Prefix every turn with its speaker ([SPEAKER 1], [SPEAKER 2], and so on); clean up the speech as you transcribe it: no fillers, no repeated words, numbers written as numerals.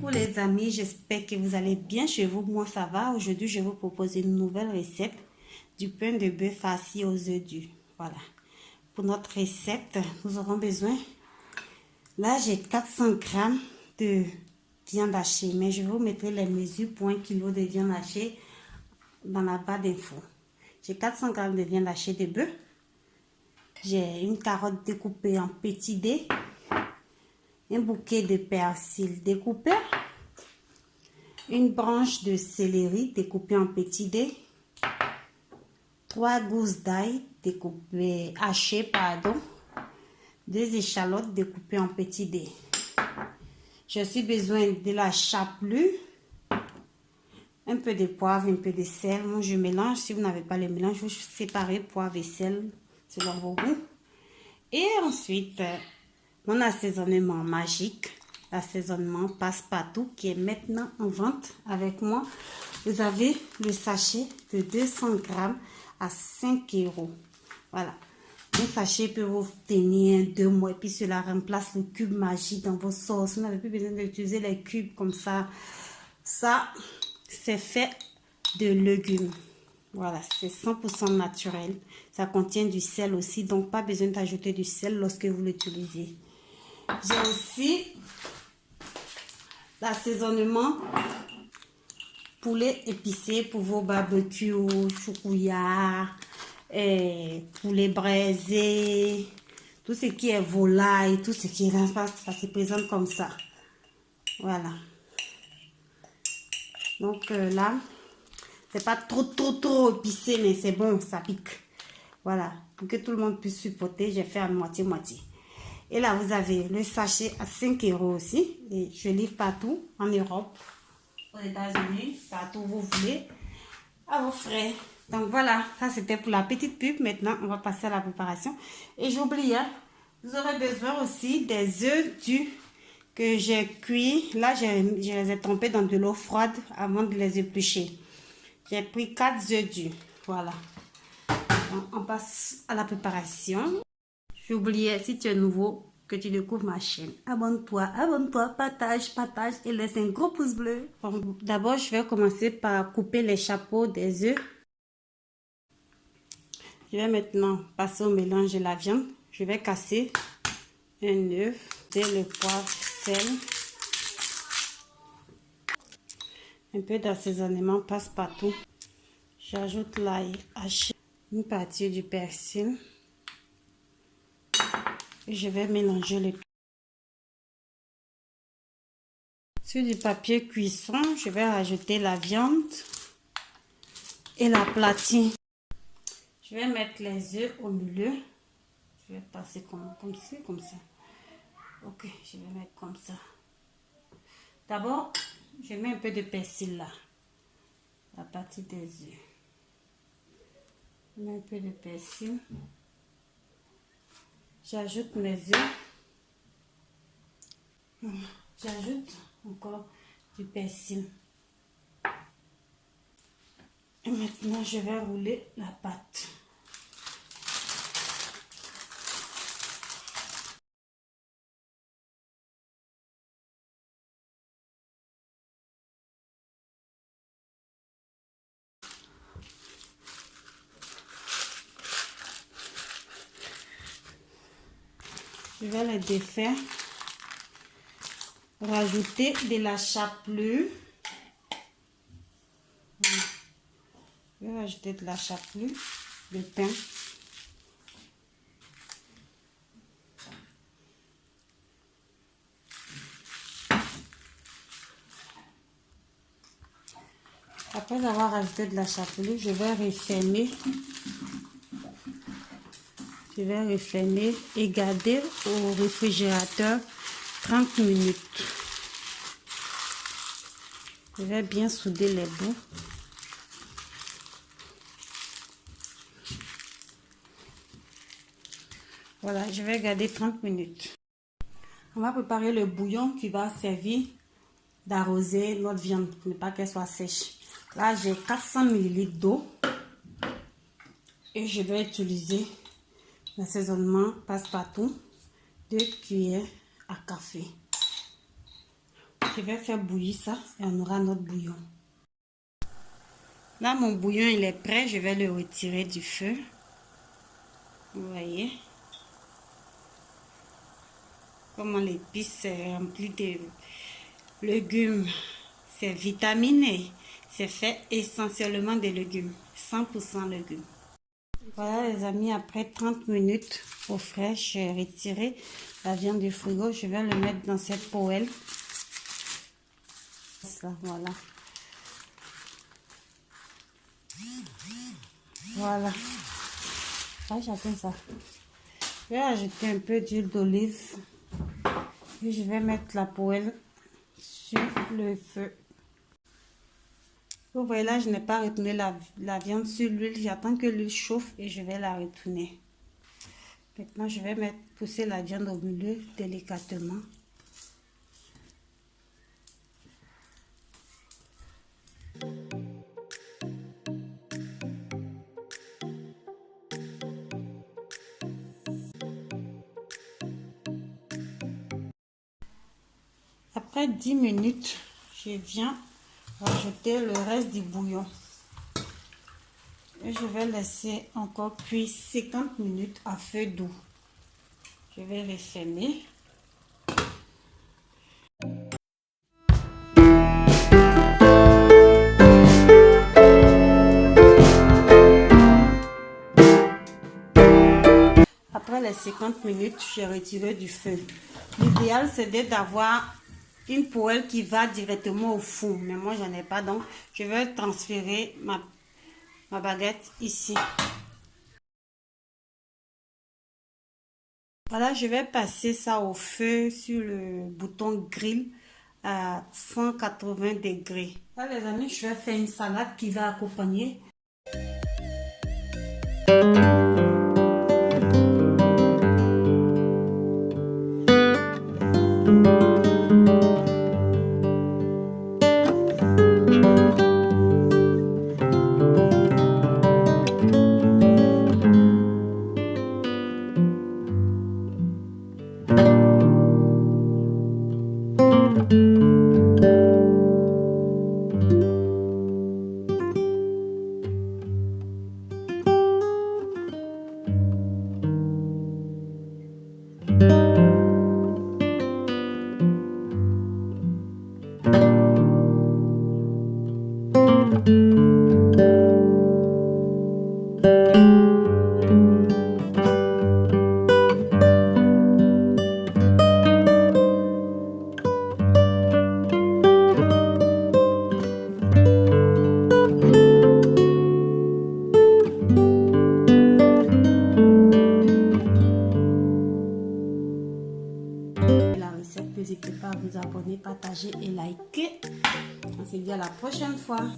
[SPEAKER 1] Coucou les amis, j'espère que vous allez bien chez vous. Moi ça va. Aujourd'hui je vais vous proposer une nouvelle recette du pain de bœuf farci aux œufs durs. Voilà. Pour notre recette, nous aurons besoin. Là j'ai 400 grammes de viande hachée, mais je vais vous mettre les mesures pour 1 kg de viande hachée dans la barre d'infos. J'ai 400 grammes de viande hachée de bœuf. J'ai une carotte découpée en petits dés. Un bouquet de persil découpé, une branche de céleri découpée en petits dés, 3 gousses d'ail découpées, hachées, pardon, 2 échalotes découpées en petits dés. J'ai aussi besoin de la chapelure, un peu de poivre, un peu de sel. Moi, je mélange. Si vous n'avez pas le mélange, vous séparez poivre et sel selon vos goûts. Et ensuite, mon assaisonnement magique, l'assaisonnement passe-partout qui est maintenant en vente avec moi. Vous avez le sachet de 200 grammes à 5 €. Voilà. Un sachet peut vous tenir 2 mois et puis cela remplace le cube magique dans vos sauces. Vous n'avez plus besoin d'utiliser les cubes comme ça. Ça, c'est fait de légumes. Voilà, c'est 100% naturel. Ça contient du sel aussi, donc pas besoin d'ajouter du sel lorsque vous l'utilisez. J'ai aussi l'assaisonnement poulet épicé pour vos barbecues, choukouya, poulet braisé, tout ce qui est volaille, tout ce qui est là, ça se présente comme ça. Voilà. Donc là, c'est pas trop épicé, mais c'est bon, ça pique. Voilà, pour que tout le monde puisse supporter, j'ai fait à moitié-moitié. Et là, vous avez le sachet à 5 € aussi. Et je livre partout en Europe, aux États-Unis, partout où vous voulez, à vos frais. Donc voilà, ça c'était pour la petite pub. Maintenant, on va passer à la préparation. Et j'oubliais, vous aurez besoin aussi des œufs durs que j'ai cuits. Là, je les ai trempés dans de l'eau froide avant de les éplucher. J'ai pris 4 œufs durs. Voilà. Donc, on passe à la préparation. J'oubliais, si tu es nouveau, que tu découvres ma chaîne, abonne-toi, partage et laisse un gros pouce bleu. Bon, d'abord, je vais commencer par couper les chapeaux des œufs. Je vais maintenant passer au mélange de la viande. Je vais casser un œuf, le poivre, sel, un peu d'assaisonnement passe-partout. J'ajoute l'ail haché, une partie du persil. Et je vais mélanger le tout. Sur du papier cuisson, je vais rajouter la viande et l'aplatir. Je vais mettre les œufs au milieu. Je vais passer comme ça. Ok, je vais mettre comme ça. D'abord, je mets un peu de persil là, à partir des œufs. Je mets un peu de persil. J'ajoute mes œufs. J'ajoute encore du persil. Et maintenant, je vais rouler la pâte. Je vais les défaire. Rajouter de la chapelure. Je vais rajouter de la chapelure, de pain. Après avoir rajouté de la chapelure, je vais refermer. Je vais refermer et garder au réfrigérateur 30 minutes. Je vais bien souder les bouts. Voilà, je vais garder 30 minutes. On va préparer le bouillon qui va servir d'arroser notre viande pour ne pas qu'elle soit sèche. Là, j'ai 400 ml d'eau et je vais utiliser l'assaisonnement passe-partout, 2 cuillères à café. Je vais faire bouillir ça et on aura notre bouillon. Là, mon bouillon, il est prêt. Je vais le retirer du feu. Vous voyez comment l'épice est remplie de légumes. C'est vitaminé. C'est fait essentiellement des légumes. 100% légumes. Voilà les amis, après 30 minutes au frais, j'ai retiré la viande du frigo. Je vais le mettre dans cette poêle. Ça, voilà. Voilà. Ah, j'attends ça. Je vais ajouter un peu d'huile d'olive. Et je vais mettre la poêle sur le feu. Vous voyez là, je n'ai pas retourné la viande sur l'huile. J'attends que l'huile chauffe et je vais la retourner. Maintenant, je vais pousser la viande au milieu délicatement. Après 10 minutes, je viens rajouter le reste du bouillon. Et je vais laisser encore cuire 50 minutes à feu doux. Je vais refermer. Après les 50 minutes, j'ai retiré du feu. L'idéal, c'est d'avoir une poêle qui va directement au four. Mais moi, j'en ai pas, donc je vais transférer ma baguette ici. Voilà, je vais passer ça au feu sur le bouton grill à 180 degrés. Là, les amis, je vais faire une salade qui va accompagner. N'hésitez pas à vous abonner, partager et liker. On se dit à la prochaine fois.